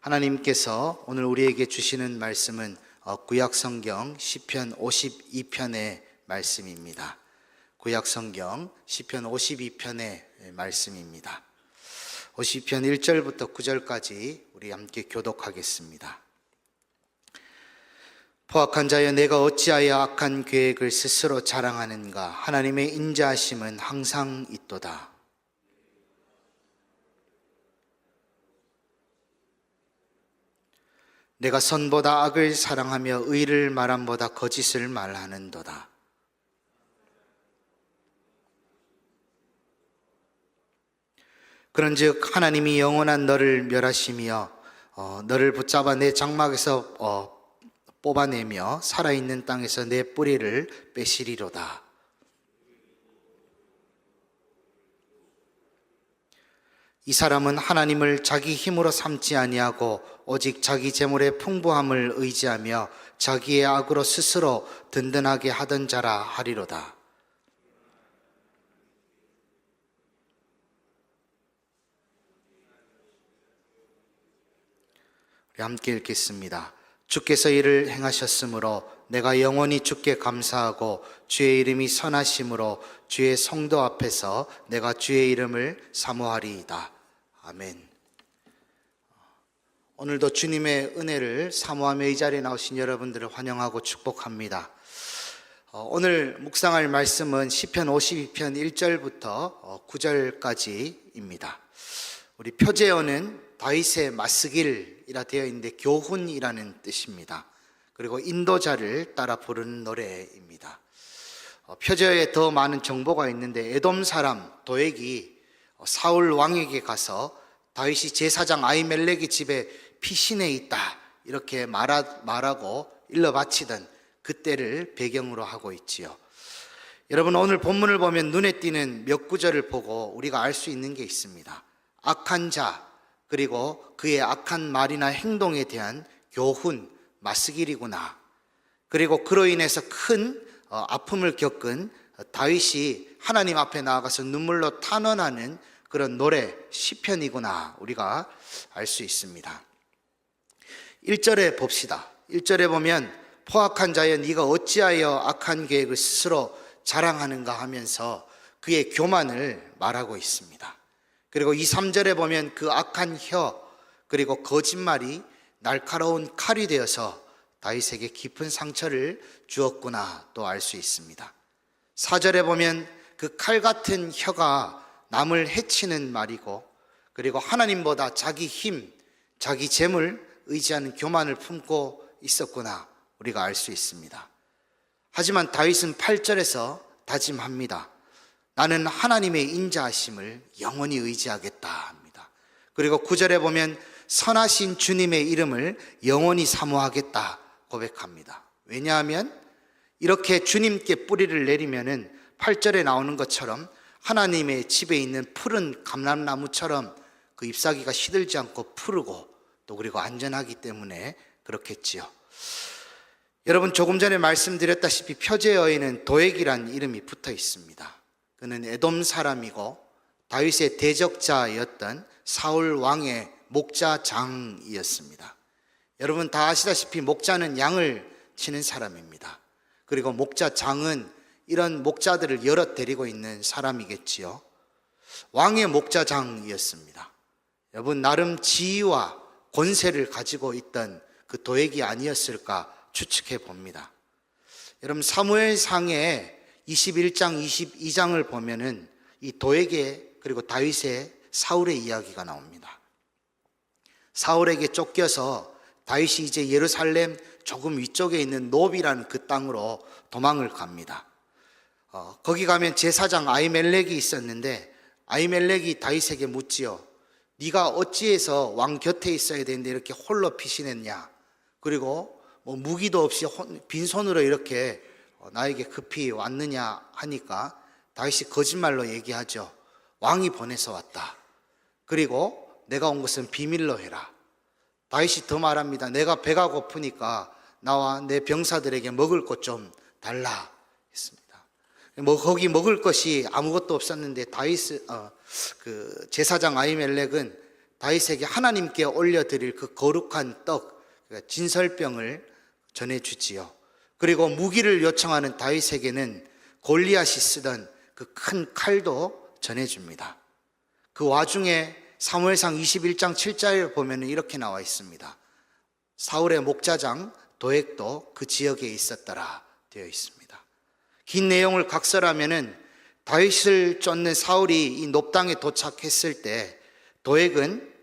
하나님께서 오늘 우리에게 주시는 말씀은 구약성경 시편 52편의 말씀입니다. 구약성경 시편 52편의 말씀입니다. 52편 1절부터 9절까지 우리 함께 교독하겠습니다. 포악한 자여, 내가 어찌하여 악한 계획을 스스로 자랑하는가? 하나님의 인자하심은 항상 있도다. 내가 선보다 악을 사랑하며 의를 말함보다 거짓을 말하는도다. 그런즉 하나님이 영원한 너를 멸하시며 너를 붙잡아 내 장막에서 뽑아내며 살아있는 땅에서 내 뿌리를 빼시리로다. 이 사람은 하나님을 자기 힘으로 삼지 아니하고 오직 자기 재물의 풍부함을 의지하며 자기의 악으로 스스로 든든하게 하던 자라 하리로다. 우리 함께 읽겠습니다. 주께서 이를 행하셨으므로 내가 영원히 주께 감사하고 주의 이름이 선하심으로 주의 성도 앞에서 내가 주의 이름을 사모하리이다. 아멘. 오늘도 주님의 은혜를 사모하며 이 자리에 나오신 여러분들을 환영하고 축복합니다. 오늘 묵상할 말씀은 시편 52편 1절부터 9절까지입니다. 우리 표제어는 다윗의 맞쓰길이라 되어 있는데 교훈이라는 뜻입니다. 그리고 인도자를 따라 부르는 노래입니다. 표제어에 더 많은 정보가 있는데 에돔 사람 도액이 사울 왕에게 가서 다윗이 제사장 아히멜렉의 집에 피신해 있다 이렇게 말하고 일러 바치던 그때를 배경으로 하고 있지요. 여러분, 오늘 본문을 보면 눈에 띄는 몇 구절을 보고 우리가 알 수 있는 게 있습니다. 악한 자, 그리고 그의 악한 말이나 행동에 대한 교훈, 맞쓰길이구나. 그리고 그로 인해서 큰 아픔을 겪은 다윗이 하나님 앞에 나아가서 눈물로 탄원하는 그런 노래, 시편이구나 우리가 알 수 있습니다. 1절에 봅시다. 1절에 보면 포악한 자여, 네가 어찌하여 악한 계획을 스스로 자랑하는가 하면서 그의 교만을 말하고 있습니다. 그리고 2, 3절에 보면 그 악한 혀, 그리고 거짓말이 날카로운 칼이 되어서 다윗에게 깊은 상처를 주었구나 또 알 수 있습니다. 4절에 보면 그 칼 같은 혀가 남을 해치는 말이고, 그리고 하나님보다 자기 힘, 자기 재물 의지하는 교만을 품고 있었구나 우리가 알 수 있습니다. 하지만 다윗은 8절에서 다짐합니다. 나는 하나님의 인자하심을 영원히 의지하겠다 합니다. 그리고 9절에 보면 선하신 주님의 이름을 영원히 사모하겠다 고백합니다. 왜냐하면 이렇게 주님께 뿌리를 내리면은 8절에 나오는 것처럼 하나님의 집에 있는 푸른 감람나무처럼 그 잎사귀가 시들지 않고 푸르고 또 그리고 안전하기 때문에 그렇겠지요. 여러분, 조금 전에 말씀드렸다시피 표제어에는 도액이란 이름이 붙어 있습니다. 그는 에돔 사람이고 다윗의 대적자였던 사울 왕의 목자장이었습니다. 여러분 다 아시다시피 목자는 양을 치는 사람입니다. 그리고 목자장은 이런 목자들을 여럿 데리고 있는 사람이겠지요. 왕의 목자장이었습니다. 여러분, 나름 지위와 권세를 가지고 있던 그 도액이 아니었을까 추측해 봅니다. 여러분, 사무엘상의 21장, 22장을 보면은 이 도액의 그리고 다윗의 사울의 이야기가 나옵니다. 사울에게 쫓겨서 다윗이 이제 예루살렘 조금 위쪽에 있는 노비라는 그 땅으로 도망을 갑니다. 거기 가면 제사장 아히멜렉이 있었는데 아히멜렉이 다윗에게 묻지요. 네가 어찌해서 왕 곁에 있어야 되는데 이렇게 홀로 피신했냐? 그리고 무기도 없이 빈손으로 이렇게 나에게 급히 왔느냐 하니까 다윗이 거짓말로 얘기하죠. 왕이 보내서 왔다. 그리고 내가 온 것은 비밀로 해라. 다윗이 더 말합니다. 내가 배가 고프니까 나와 내 병사들에게 먹을 것 좀 달라 했습니다. 거기 먹을 것이 아무것도 없었는데 다윗 그 제사장 아히멜렉은 다윗에게 하나님께 올려드릴 그 거룩한 떡, 그러니까 진설병을 전해주지요. 그리고 무기를 요청하는 다윗에게는 골리앗이 쓰던 그 큰 칼도 전해줍니다. 그 와중에 사무엘상 21장 7절을 보면 이렇게 나와 있습니다. 사울의 목자장 도액도 그 지역에 있었더라 되어 있습니다. 긴 내용을 각설하면은 다윗을 쫓는 사울이 이 놉당에 도착했을 때 도액은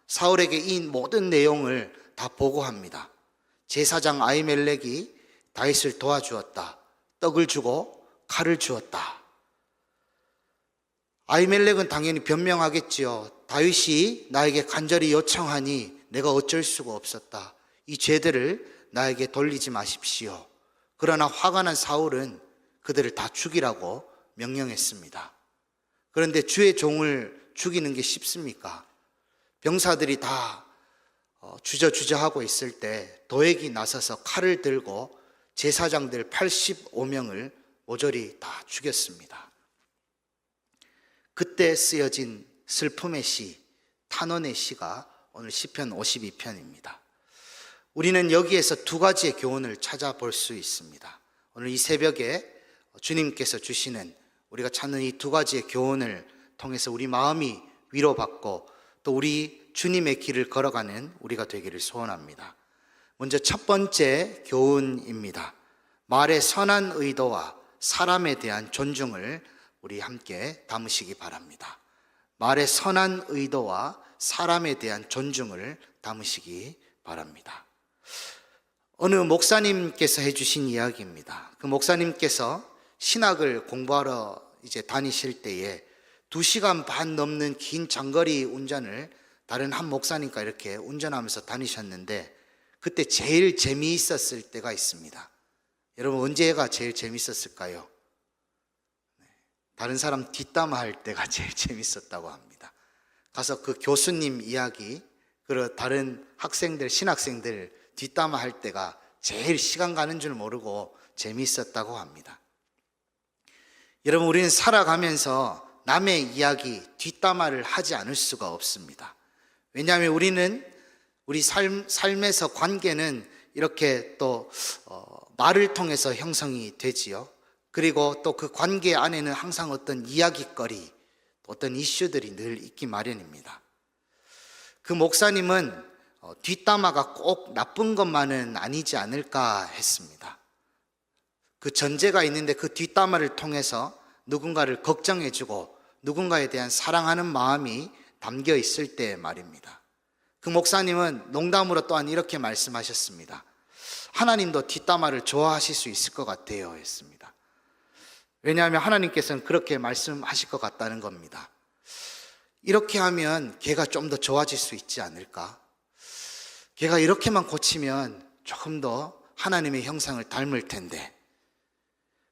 사울에게 이 모든 내용을 다 보고합니다. 제사장 아히멜렉이 다윗을 도와주었다. 떡을 주고 칼을 주었다. 아히멜렉은 당연히 변명하겠지요. 다윗이 나에게 간절히 요청하니 내가 어쩔 수가 없었다. 이 죄들을 나에게 돌리지 마십시오. 그러나 화가 난 사울은 그들을 다 죽이라고 명령했습니다. 그런데 주의 종을 죽이는 게 쉽습니까? 병사들이 다 주저주저하고 있을 때 도액이 나서서 칼을 들고 제사장들 85명을 모조리 다 죽였습니다. 그때 쓰여진 슬픔의 시, 탄원의 시가 오늘 시편 52편입니다. 우리는 여기에서 두 가지의 교훈을 찾아볼 수 있습니다. 오늘 이 새벽에 주님께서 주시는 우리가 찾는 이 두 가지의 교훈을 통해서 우리 마음이 위로받고 또 우리 주님의 길을 걸어가는 우리가 되기를 소원합니다. 먼저 첫 번째 교훈입니다. 말의 선한 의도와 사람에 대한 존중을 우리 함께 담으시기 바랍니다. 말의 선한 의도와 사람에 대한 존중을 담으시기 바랍니다. 어느 목사님께서 해주신 이야기입니다. 그 목사님께서 신학을 공부하러 이제 다니실 때에 2시간 반 넘는 긴 장거리 운전을 다른 한 목사님과 이렇게 운전하면서 다니셨는데 그때 제일 재미있었을 때가 있습니다. 여러분 언제가 제일 재미있었을까요? 다른 사람 뒷담화할 때가 제일 재밌었다고 합니다. 가서 그 교수님 이야기, 그리고 다른 학생들, 신학생들 뒷담화할 때가 제일 시간 가는 줄 모르고 재미있었다고 합니다. 여러분 우리는 살아가면서 남의 이야기, 뒷담화를 하지 않을 수가 없습니다. 왜냐하면 우리는 우리 삶에서 관계는 이렇게 또 말을 통해서 형성이 되지요. 그리고 또 그 관계 안에는 항상 어떤 이야기거리, 어떤 이슈들이 늘 있기 마련입니다. 그 목사님은 뒷담화가 꼭 나쁜 것만은 아니지 않을까 했습니다. 그 전제가 있는데 그 뒷담화를 통해서 누군가를 걱정해주고 누군가에 대한 사랑하는 마음이 담겨 있을 때 말입니다. 그 목사님은 농담으로 또한 이렇게 말씀하셨습니다. 하나님도 뒷담화를 좋아하실 수 있을 것 같아요 했습니다. 왜냐하면 하나님께서는 그렇게 말씀하실 것 같다는 겁니다. 이렇게 하면 걔가 좀 더 좋아질 수 있지 않을까? 걔가 이렇게만 고치면 조금 더 하나님의 형상을 닮을 텐데.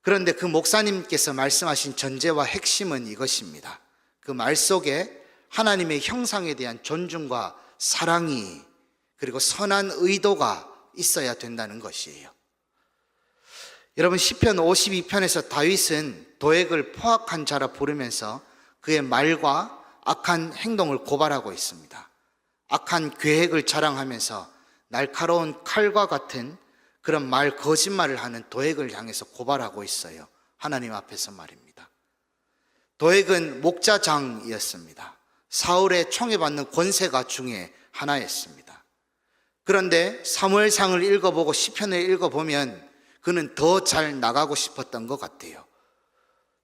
그런데 그 목사님께서 말씀하신 전제와 핵심은 이것입니다. 그 말 속에 하나님의 형상에 대한 존중과 사랑이 그리고 선한 의도가 있어야 된다는 것이에요. 여러분 시편 52편에서 다윗은 도액을 포악한 자라 부르면서 그의 말과 악한 행동을 고발하고 있습니다. 악한 계획을 자랑하면서 날카로운 칼과 같은 그런 말 거짓말을 하는 도액을 향해서 고발하고 있어요. 하나님 앞에서 말입니다. 도액은 목자장이었습니다. 사울의 총애받는 권세가 중에 하나였습니다. 그런데 사무엘상을 읽어보고 시편을 읽어보면 그는 더 잘 나가고 싶었던 것 같아요.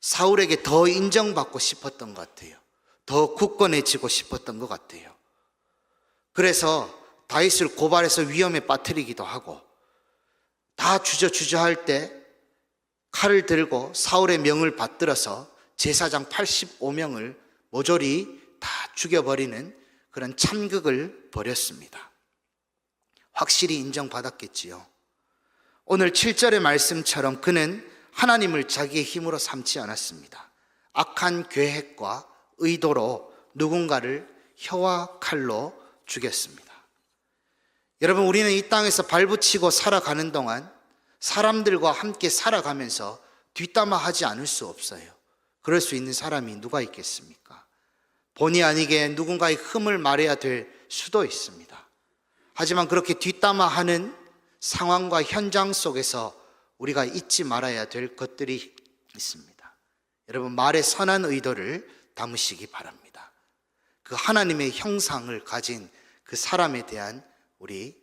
사울에게 더 인정받고 싶었던 것 같아요. 더 굳건해지고 싶었던 것 같아요. 그래서 다윗을 고발해서 위험에 빠뜨리기도 하고 다 주저주저할 때 칼을 들고 사울의 명을 받들어서 제사장 85명을 모조리 다 죽여버리는 그런 참극을 벌였습니다. 확실히 인정받았겠지요. 오늘 7절의 말씀처럼 그는 하나님을 자기의 힘으로 삼지 않았습니다. 악한 계획과 의도로 누군가를 혀와 칼로 죽였습니다. 여러분 우리는 이 땅에서 발붙이고 살아가는 동안 사람들과 함께 살아가면서 뒷담화하지 않을 수 없어요. 그럴 수 있는 사람이 누가 있겠습니까? 본의 아니게 누군가의 흠을 말해야 될 수도 있습니다. 하지만 그렇게 뒷담화하는 상황과 현장 속에서 우리가 잊지 말아야 될 것들이 있습니다. 여러분, 말의 선한 의도를 담으시기 바랍니다. 그 하나님의 형상을 가진 그 사람에 대한 우리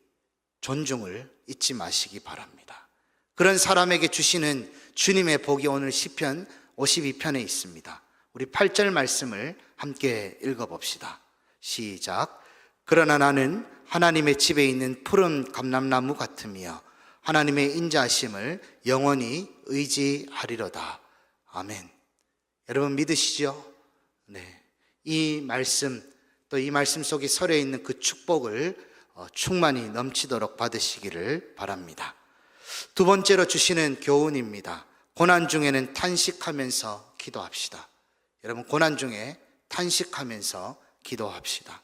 존중을 잊지 마시기 바랍니다. 그런 사람에게 주시는 주님의 복이 오늘 시편 52편에 있습니다. 우리 8절 말씀을 함께 읽어봅시다. 시작. 그러나 나는 하나님의 집에 있는 푸른 감람나무 같으며 하나님의 인자하심을 영원히 의지하리로다. 아멘. 여러분 믿으시죠? 네. 이 말씀, 또 이 말씀 속에 서려 있는 그 축복을 충만히 넘치도록 받으시기를 바랍니다. 두 번째로 주시는 교훈입니다. 고난 중에는 탄식하면서 기도합시다. 여러분, 고난 중에 탄식하면서 기도합시다.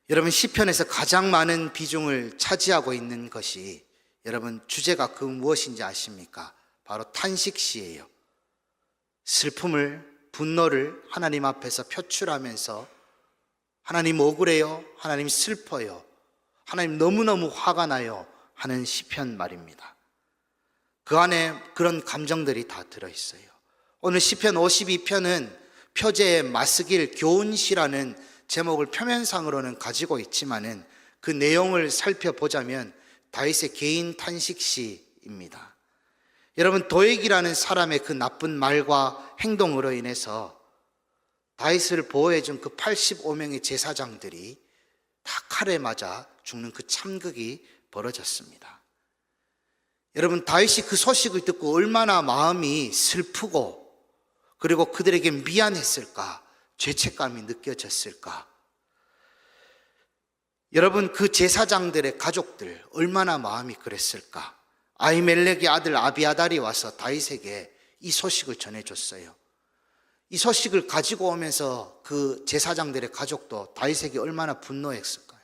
여러분, 시편에서 가장 많은 비중을 차지하고 있는 것이 여러분 주제가 그 무엇인지 아십니까? 바로 탄식시예요. 슬픔을, 분노를 하나님 앞에서 표출하면서 하나님 억울해요, 하나님 슬퍼요, 하나님 너무너무 화가 나요 하는 시편 말입니다. 그 안에 그런 감정들이 다 들어있어요. 오늘 시편 52편은 표제의 마스길 교훈시라는 제목을 표면상으로는 가지고 있지만은 그 내용을 살펴보자면 다윗의 개인 탄식시입니다. 여러분, 도액이라는 사람의 그 나쁜 말과 행동으로 인해서 다윗을 보호해준 그 85명의 제사장들이 다 칼에 맞아 죽는 그 참극이 벌어졌습니다. 여러분, 다윗이 그 소식을 듣고 얼마나 마음이 슬프고 그리고 그들에게 미안했을까, 죄책감이 느껴졌을까. 여러분, 그 제사장들의 가족들 얼마나 마음이 그랬을까. 아히멜렉의 아들 아비아달이 와서 다윗에게 이 소식을 전해줬어요. 이 소식을 가지고 오면서 그 제사장들의 가족도 다윗에게 얼마나 분노했을까요?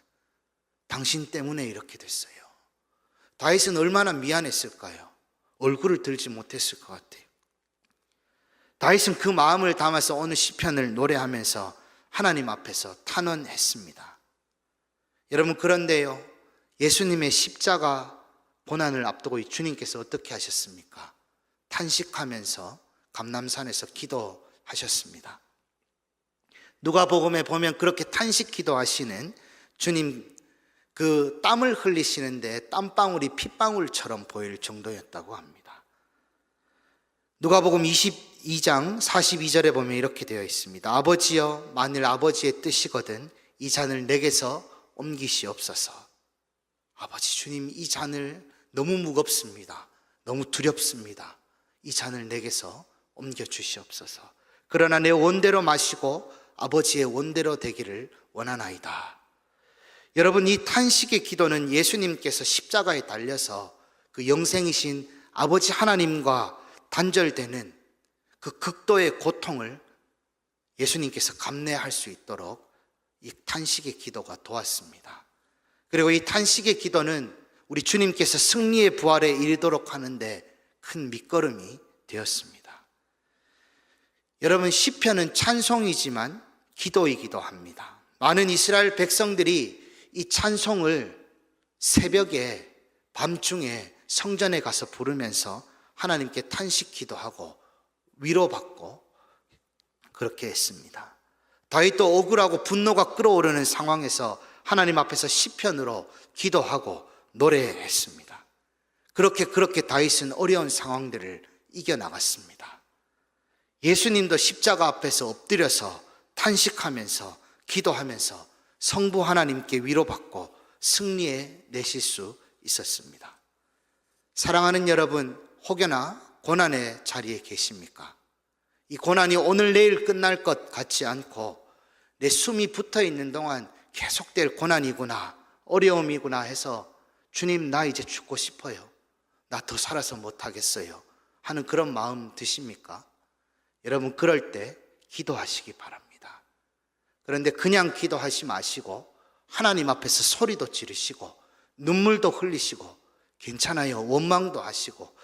당신 때문에 이렇게 됐어요. 다윗은 얼마나 미안했을까요? 얼굴을 들지 못했을 것 같아요. 다윗은 그 마음을 담아서 오늘 시편을 노래하면서 하나님 앞에서 탄원했습니다. 여러분, 그런데요, 예수님의 십자가 고난을 앞두고 주님께서 어떻게 하셨습니까? 탄식하면서 감람산에서 기도하셨습니다. 누가복음에 보면 그렇게 탄식 기도하시는 주님, 그 땀을 흘리시는데 땀방울이 핏방울처럼 보일 정도였다고 합니다. 누가복음 22장 42절에 보면 이렇게 되어 있습니다. 아버지여, 만일 아버지의 뜻이거든 이 잔을 내게서 옮기시옵소서. 아버지 주님, 이 잔을 너무 무겁습니다. 너무 두렵습니다. 이 잔을 내게서 옮겨주시옵소서. 그러나 내 원대로 마시고 아버지의 원대로 되기를 원하나이다. 여러분, 이 탄식의 기도는 예수님께서 십자가에 달려서 그 영생이신 아버지 하나님과 단절되는 그 극도의 고통을 예수님께서 감내할 수 있도록 이 탄식의 기도가 도왔습니다. 그리고 이 탄식의 기도는 우리 주님께서 승리의 부활에 이르도록 하는데 큰 밑거름이 되었습니다. 여러분, 시편은 찬송이지만 기도이기도 합니다. 많은 이스라엘 백성들이 이 찬송을 새벽에, 밤중에 성전에 가서 부르면서 하나님께 탄식 기도하고 위로받고 그렇게 했습니다. 다윗도 억울하고 분노가 끓어오르는 상황에서 하나님 앞에서 시편으로 기도하고 노래했습니다. 그렇게 다윗은 어려운 상황들을 이겨나갔습니다. 예수님도 십자가 앞에서 엎드려서 탄식하면서 기도하면서 성부 하나님께 위로받고 승리해 내실 수 있었습니다. 사랑하는 여러분, 혹여나 고난의 자리에 계십니까? 이 고난이 오늘 내일 끝날 것 같지 않고 내 숨이 붙어 있는 동안 계속될 고난이구나, 어려움이구나 해서 주님, 나 이제 죽고 싶어요, 나 더 살아서 못하겠어요 하는 그런 마음 드십니까? 여러분, 그럴 때 기도하시기 바랍니다. 그런데 그냥 기도하지 마시고 하나님 앞에서 소리도 지르시고 눈물도 흘리시고 괜찮아요, 원망도 하시고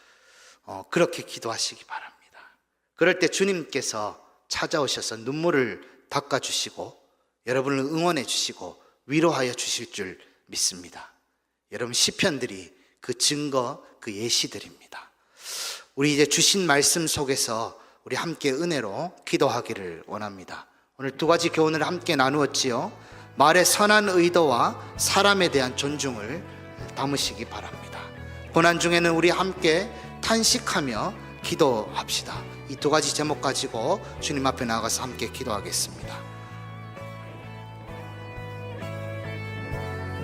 그렇게 기도하시기 바랍니다. 그럴 때 주님께서 찾아오셔서 눈물을 닦아주시고 여러분을 응원해 주시고 위로하여 주실 줄 믿습니다. 여러분, 시편들이 그 증거, 그 예시들입니다. 우리 이제 주신 말씀 속에서 우리 함께 은혜로 기도하기를 원합니다. 오늘 두 가지 교훈을 함께 나누었지요. 말의 선한 의도와 사람에 대한 존중을 담으시기 바랍니다. 고난 중에는 우리 함께 탄식하며 기도합시다. 이 두 가지 제목 가지고 주님 앞에 나가서 함께 기도하겠습니다.